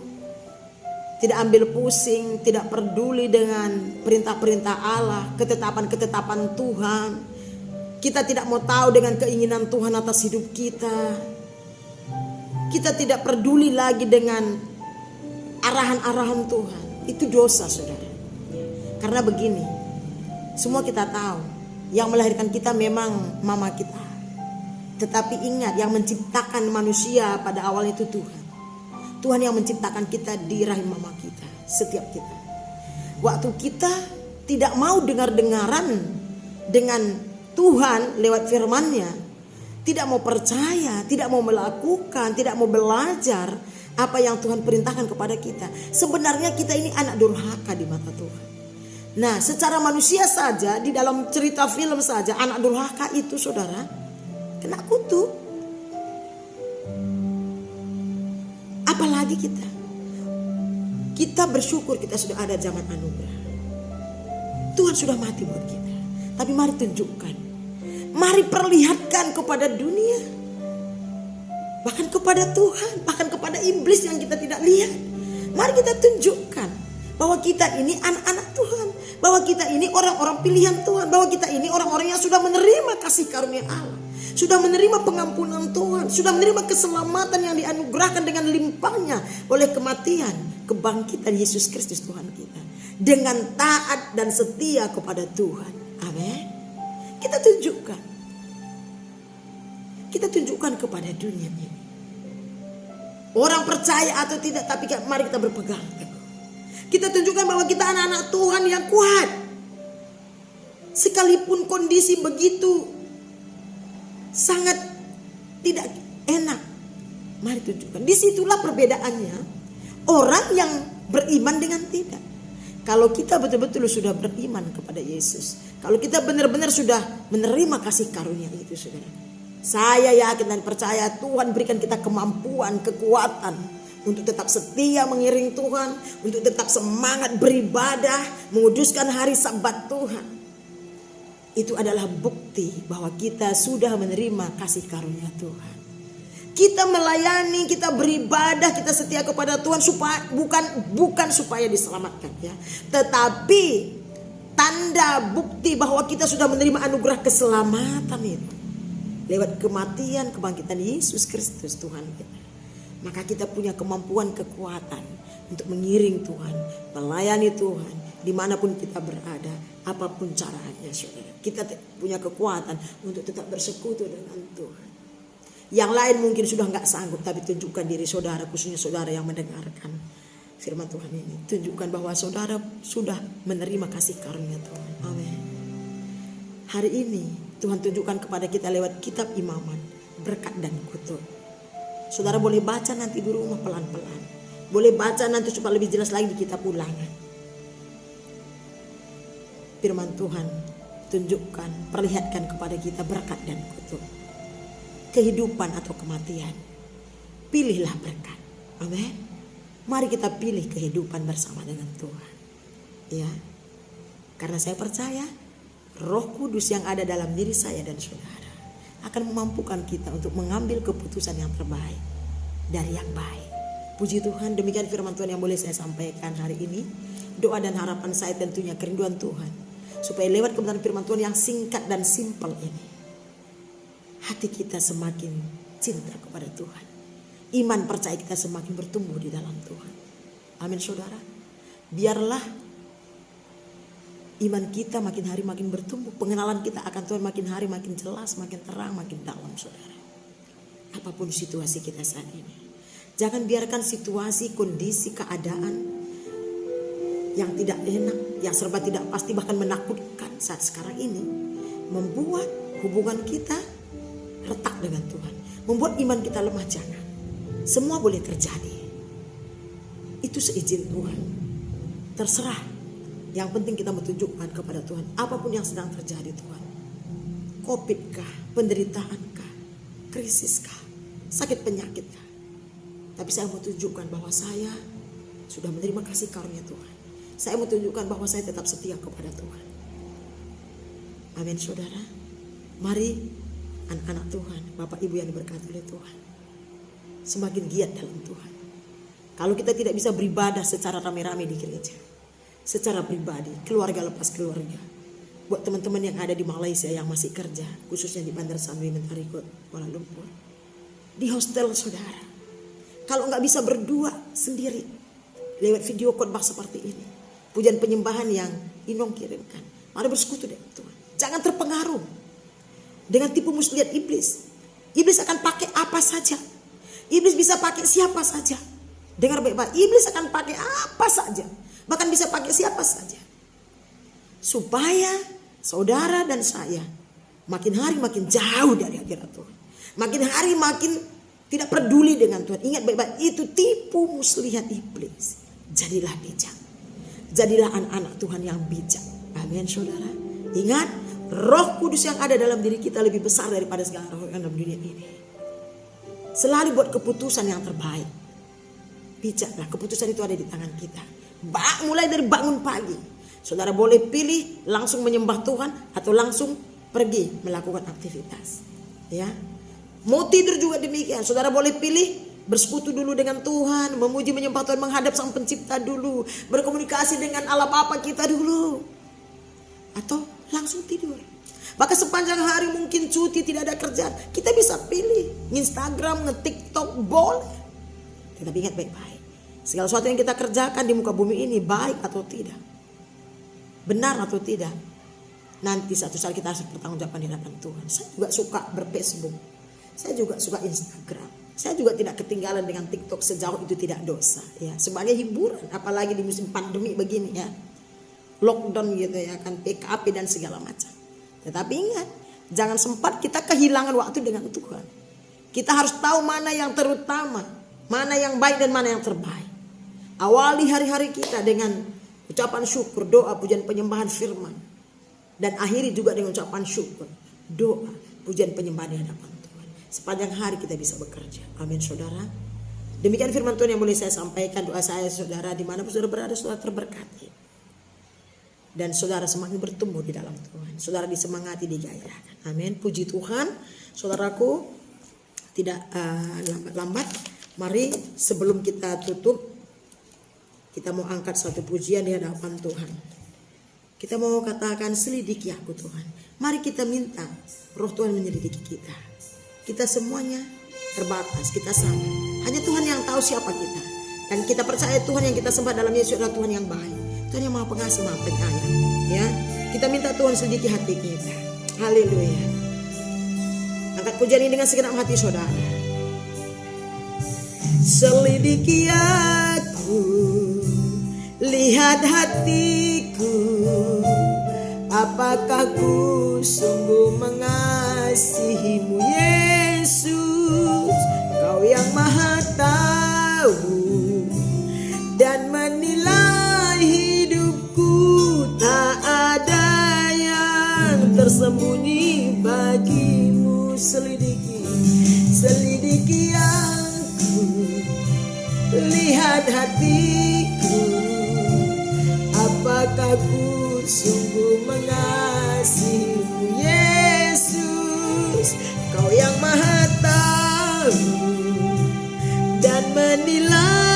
tidak ambil pusing, tidak peduli dengan perintah-perintah Allah, ketetapan-ketetapan Tuhan. Kita tidak mau tahu dengan keinginan Tuhan atas hidup kita. Kita tidak peduli lagi dengan arahan-arahan Tuhan. Itu dosa, saudara. Karena begini, semua kita tahu, yang melahirkan kita memang mama kita. Tetapi ingat, yang menciptakan manusia pada awal itu Tuhan. Tuhan yang menciptakan kita di rahim mama kita, setiap kita. Waktu kita tidak mau dengar-dengaran dengan Tuhan lewat firman-Nya, tidak mau percaya, tidak mau melakukan, tidak mau belajar apa yang Tuhan perintahkan kepada kita. Sebenarnya kita ini anak durhaka di mata Tuhan. Nah, secara manusia saja, di dalam cerita film saja, anak durhaka itu, saudara, kena kutuk. Apalagi kita bersyukur kita sudah ada zaman anugerah. Tuhan sudah mati buat kita. Tapi mari tunjukkan, mari perlihatkan kepada dunia, bahkan kepada Tuhan, bahkan kepada iblis yang kita tidak lihat. Mari kita tunjukkan bahwa kita ini anak-anak Tuhan, bahwa kita ini orang-orang pilihan Tuhan, bahwa kita ini orang-orang yang sudah menerima kasih karunia Allah, sudah menerima pengampunan Tuhan, sudah menerima keselamatan yang dianugerahkan dengan limpahnya oleh kematian, kebangkitan Yesus Kristus Tuhan kita, dengan taat dan setia kepada Tuhan. Amin. Kita tunjukkan kepada dunia ini, orang percaya atau tidak, tapi mari kita berpegang teguh. Kita tunjukkan bahwa kita anak-anak Tuhan yang kuat, sekalipun kondisi begitu sangat tidak enak. Mari tunjukkan. Disitulah perbedaannya orang yang beriman dengan tidak. Kalau kita betul-betul sudah beriman kepada Yesus, kalau kita benar-benar sudah menerima kasih karunia itu, saudara, saya yakin dan percaya Tuhan berikan kita kemampuan, kekuatan untuk tetap setia mengiring Tuhan, untuk tetap semangat beribadah, menguduskan hari Sabat Tuhan. Itu adalah bukti bahwa kita sudah menerima kasih karunia Tuhan. Kita melayani, kita beribadah, kita setia kepada Tuhan supaya bukan supaya diselamatkan, ya, tetapi tanda bukti bahwa kita sudah menerima anugerah keselamatan itu lewat kematian, kebangkitan Yesus Kristus Tuhan kita. Maka kita punya kemampuan, kekuatan untuk mengiring Tuhan, melayani Tuhan dimanapun kita berada, apapun caranya, saudara. Kita punya kekuatan untuk tetap bersekutu dengan Tuhan. Yang lain mungkin sudah gak sanggup, tapi tunjukkan diri saudara, khususnya saudara yang mendengarkan firman Tuhan ini. Tunjukkan bahwa saudara sudah menerima kasih karunia Tuhan. Amin. Hari ini Tuhan tunjukkan kepada kita lewat kitab Imaman, berkat dan kutuk. Saudara boleh baca nanti di rumah pelan-pelan. Boleh baca nanti supaya lebih jelas lagi di kitab Ulangan. Firman Tuhan tunjukkan, perlihatkan kepada kita berkat dan kutuk, kehidupan atau kematian. Pilihlah berkat. Amin. Mari kita pilih kehidupan bersama dengan Tuhan, ya. Karena saya percaya Roh Kudus yang ada dalam diri saya dan saudara akan memampukan kita untuk mengambil keputusan yang terbaik dari yang baik. Puji Tuhan, demikian firman Tuhan yang boleh saya sampaikan hari ini. Doa dan harapan saya tentunya kerinduan Tuhan, supaya lewat kebenaran firman Tuhan yang singkat dan simpel ini, hati kita semakin cinta kepada Tuhan. Iman percaya kita semakin bertumbuh di dalam Tuhan. Amin saudara. Biarlah iman kita makin hari makin bertumbuh. Pengenalan kita akan Tuhan makin hari makin jelas, makin terang, makin dalam saudara. Apapun situasi kita saat ini, jangan biarkan situasi, kondisi, keadaan yang tidak enak, yang serba tidak pasti, bahkan menakutkan saat sekarang ini membuat hubungan kita retak dengan Tuhan, membuat iman kita lemah. Jangan. Semua boleh terjadi. Itu seizin Tuhan. Terserah. Yang penting kita menunjukkan kepada Tuhan apapun yang sedang terjadi Tuhan. Covid kah, penderitaan kah, krisis kah, sakit penyakit kah. Tapi saya mau tunjukkan bahwa saya sudah menerima kasih karunia Tuhan. Saya mau tunjukkan bahwa saya tetap setia kepada Tuhan. Amin saudara. Mari anak-anak Tuhan, Bapak Ibu yang diberkati oleh Tuhan, semakin giat dalam Tuhan. Kalau kita tidak bisa beribadah secara rame-rame di gereja, secara pribadi, keluarga lepas keluarga. Buat teman-teman yang ada di Malaysia yang masih kerja, khususnya di Bandar Sandri Mentari Kuala Lumpur, di hostel saudara, kalau nggak bisa berdua sendiri lewat video khotbah seperti ini, pujian penyembahan yang Inong kirimkan, mari bersekutu dengan Tuhan. Jangan terpengaruh dengan tipu muslihat iblis. Iblis akan pakai apa saja. Iblis bisa pakai siapa saja. Dengar baik-baik, iblis akan pakai apa saja. Bahkan bisa pakai siapa saja. Supaya saudara dan saya makin hari makin jauh dari hadirat Tuhan. Makin hari makin tidak peduli dengan Tuhan. Ingat baik-baik, itu tipu muslihat iblis. Jadilah bijak. Jadilah anak-anak Tuhan yang bijak. Amin saudara. Ingat, Roh Kudus yang ada dalam diri kita lebih besar daripada segala roh yang dalam dunia ini. Selalu buat keputusan yang terbaik. Bijaklah, keputusan itu ada di tangan kita. Mulai dari bangun pagi, saudara boleh pilih langsung menyembah Tuhan atau langsung pergi melakukan aktivitas. Ya, mau tidur juga demikian. Saudara boleh pilih bersekutu dulu dengan Tuhan, memuji menyembah Tuhan, menghadap Sang Pencipta dulu, berkomunikasi dengan Allah Bapa kita dulu, atau langsung tidur. Maka sepanjang hari mungkin cuti, tidak ada kerjaan, kita bisa pilih Instagram, nge-TikTok, boleh. Tetapi ingat baik-baik, segala sesuatu yang kita kerjakan di muka bumi ini baik atau tidak, benar atau tidak, nanti satu saat kita harus bertanggung jawab di hadapan Tuhan. Saya juga suka berFacebook, saya juga suka Instagram, saya juga tidak ketinggalan dengan TikTok sejauh itu tidak dosa ya, sebagai hiburan, apalagi di musim pandemi begini ya, lockdown gitu ya kan, PKP dan segala macam. Tetapi ingat, jangan sempat kita kehilangan waktu dengan Tuhan. Kita harus tahu mana yang terutama, mana yang baik dan mana yang terbaik. Awali hari-hari kita dengan ucapan syukur, doa, pujian penyembahan firman, dan akhiri juga dengan ucapan syukur, doa, pujian penyembahan di hadapan Tuhan. Sepanjang hari kita bisa bekerja. Amin saudara. Demikian firman Tuhan yang boleh saya sampaikan. Doa saya saudara, dimanapun saudara berada, saudara terberkati. Dan saudara semakin bertumbuh di dalam Tuhan. Saudara disemangati, digairahkan. Amin. Puji Tuhan. Saudaraku, tidak lambat-lambat. Mari sebelum kita tutup, kita mau angkat satu pujian di hadapan Tuhan. Kita mau katakan, selidiki aku Tuhan. Mari kita minta Roh Tuhan menyelidiki kita. Kita semuanya terbatas, kita sama. Hanya Tuhan yang tahu siapa kita. Dan kita percaya Tuhan yang kita sembah dalam Yesus adalah Tuhan yang baik. Tuhan yang maha pengasih, maha penyayang. Ya, kita minta Tuhan selidiki hati kita. Haleluya. Angkat pujian ini dengan segenap hati saudara. Selidiki aku, lihat hatiku, apakah ku sungguh mengasihimu Yesus. Kau yang maha tahu dan menilai hidupku, tak ada yang tersembunyi bagimu. Selidiki, selidiki aku, lihat hatiku, apakah ku sungguh mengasihimu Yesus. Kau yang maha tahu dan menilai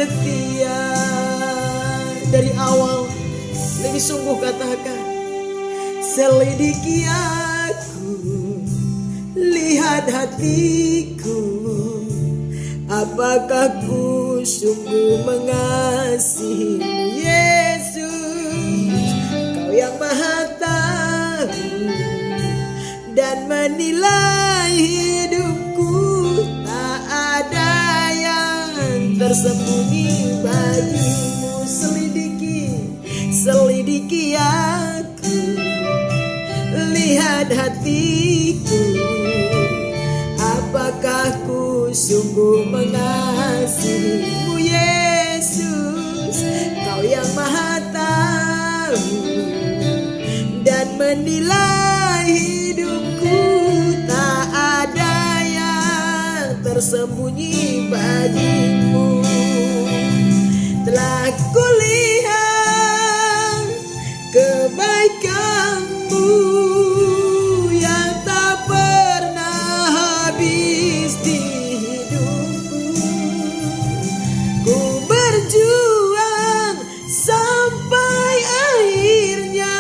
setia. Dari awal lebih sungguh katakan, selidiki aku, lihat hatiku, apakah ku sungguh mengasihimu. Yesus, Kau yang Maha tahu dan menilai hidupku, tak ada yang tersembunyi bagimu. Selidiki aku, lihat hatiku, apakah ku sungguh mengasihimu. Yesus, Kau yang Maha tahu dan menilai hidupku, tak ada yang tersembunyi bagimu. Telah kulihat kebaikan-Mu yang tak pernah habis di hidupku. Ku berjuang sampai akhirnya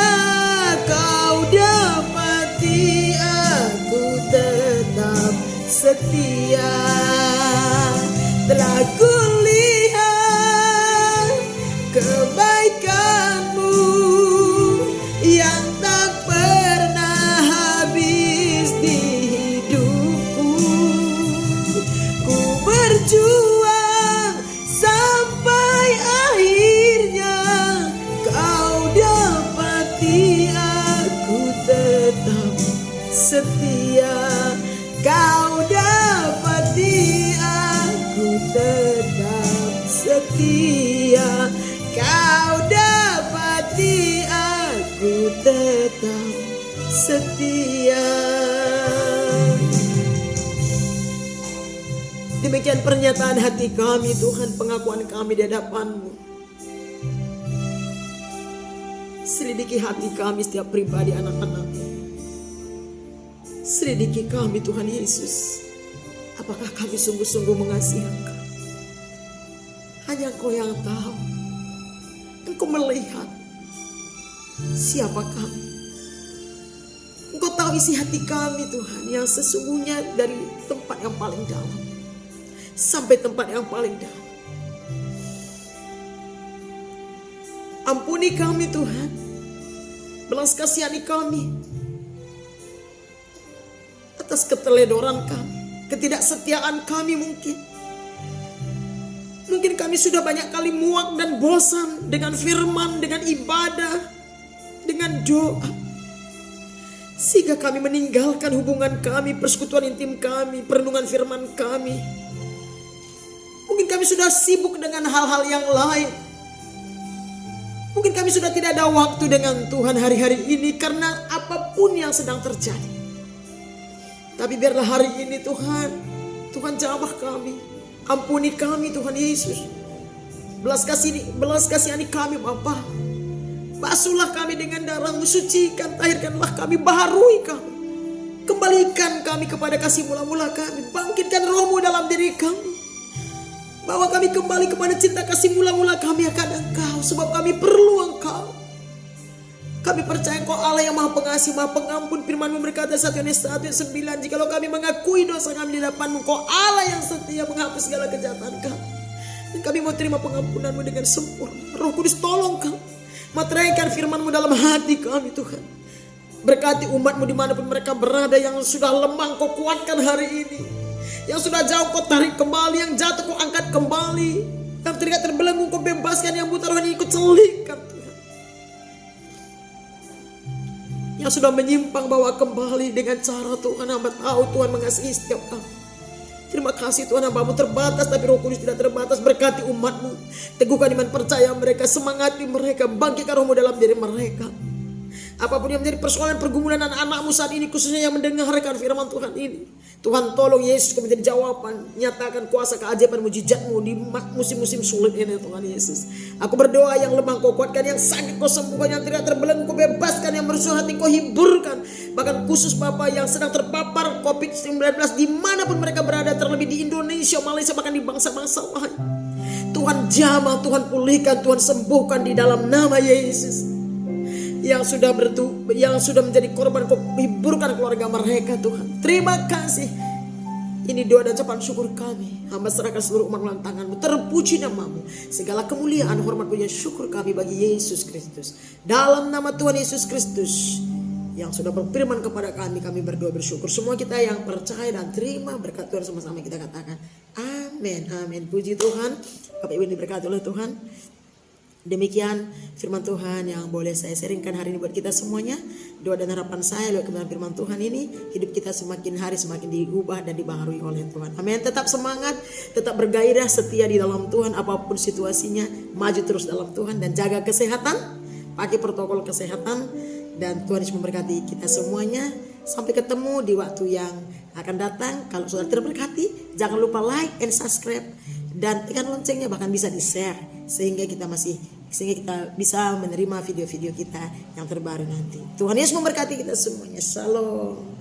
Kau dapati aku tetap setia. Telah kulihat kebaikan-Mu yang tak pernah habis di hidupku. Ku berjuang sampai akhirnya Kau dapati aku tetap setia. Kau dapati aku tetap setia. Kau dapati aku tetap setia. Demikian pernyataan hati kami Tuhan, pengakuan kami di hadapan-Mu. Selidiki hati kami setiap pribadi anak-anak. Selidiki kami Tuhan Yesus, apakah kami sungguh-sungguh mengasihi Engkau? Hanya Engkau yang tahu. Engkau melihat siapa kami. Engkau tahu isi hati kami Tuhan, yang sesungguhnya dari tempat yang paling dalam sampai tempat yang paling dalam. Ampuni kami Tuhan, belas kasihani kami atas keteledoran kami, ketidaksetiaan kami mungkin. Mungkin kami sudah banyak kali muak dan bosan dengan firman, dengan ibadah, dengan doa. Sehingga kami meninggalkan hubungan kami, persekutuan intim kami, perenungan firman kami. Mungkin kami sudah sibuk dengan hal-hal yang lain. Mungkin kami sudah tidak ada waktu dengan Tuhan hari-hari ini karena apapun yang sedang terjadi. Tapi biarlah hari ini Tuhan jamah kami. Ampuni kami Tuhan Yesus. Belas kasihani kami Bapa. Basuhlah kami dengan darah-Mu, sucikan, tahirkanlah kami, baharui kami. Kembalikan kami kepada kasih mula-mula kami. Bangkitkan Roh-Mu dalam diri kami. Bawa kami kembali kepada cinta kasih mula-mula kami akan Engkau. Sebab kami perlu Engkau. Kami percaya Engkau Allah yang Maha Pengasih, Maha Pengampun. Firman-Mu berkata 1 Yohanes 1:9, jikalau kami mengakui dosa kami di hadapan-Mu, Engkau Allah yang setia menghapus segala kejahatan kami. Dan kami mau terima pengampunan-Mu dengan sempurna. Roh Kudus tolong kami, materaikan firman-Mu dalam hati kami Tuhan. Berkati umat-Mu dimanapun mereka berada, yang sudah lemah Kau kuatkan hari ini, yang sudah jauh Kau tarik kembali, yang jatuh Kau angkat kembali, yang terikat terbelenggu Kau bebaskan, yang buta rohani Kau celihkan. Yang sudah menyimpang bawa kembali dengan cara Tuhan. Hamba tahu Tuhan mengasihi setiap kami. Terima kasih Tuhan, hamba-Mu terbatas tapi Roh Kudus tidak terbatas. Berkati umat-Mu, teguhkan iman percaya mereka, semangati mereka, bangkitkan Roh-Mu dalam diri mereka. Apapun yang menjadi persoalan pergumulan anak-anak-Mu saat ini, khususnya yang mendengarkan firman Tuhan ini, Tuhan tolong Yesus Kau menjadi jawaban. Nyatakan kuasa keajaiban mujizat-Mu di musim-musim sulit ini Tuhan Yesus. Aku berdoa, yang lemah Kau kuatkan, yang sakit Kau sembuhkan, yang tidak terbelenggu Kau bebaskan, yang bersusah hati Kau hiburkan. Bahkan khusus Bapa yang sedang terpapar COVID-19 dimanapun mereka berada, terlebih di Indonesia, Malaysia, bahkan di bangsa-bangsa lain. Tuhan jamah, Tuhan pulihkan, Tuhan sembuhkan di dalam nama Yesus. Yang sudah menjadi korban, Kau hiburkan keluarga mereka Tuhan. Terima kasih. Ini doa dan ucapan syukur kami. Hamba serahkan seluruh umat dalam tangan-Mu. Terpuji nama-Mu. Segala kemuliaan, hormat, puji, syukur kami bagi Yesus Kristus. Dalam nama Tuhan Yesus Kristus yang sudah berfirman kepada kami berdoa bersyukur. Semua kita yang percaya dan terima berkat Tuhan sama-sama kita katakan amin, amin. Puji Tuhan. Bapak Ibu diberkati oleh Tuhan. Demikian firman Tuhan yang boleh saya sharingkan hari ini buat kita semuanya. Doa dan harapan saya lewat kebenaran firman Tuhan ini, hidup kita semakin hari semakin diubah dan dibaharui oleh Tuhan. Amin. Tetap semangat, tetap bergairah, setia di dalam Tuhan apapun situasinya. Maju terus dalam Tuhan dan jaga kesehatan, pakai protokol kesehatan. Dan Tuhan Yesus memberkati kita semuanya. Sampai ketemu di waktu yang akan datang. Kalau saudara terberkati, jangan lupa like and subscribe dan tekan loncengnya, bahkan bisa di share sehingga kita bisa menerima video-video kita yang terbaru nanti. Tuhan Yesus memberkati kita semuanya. Shalom.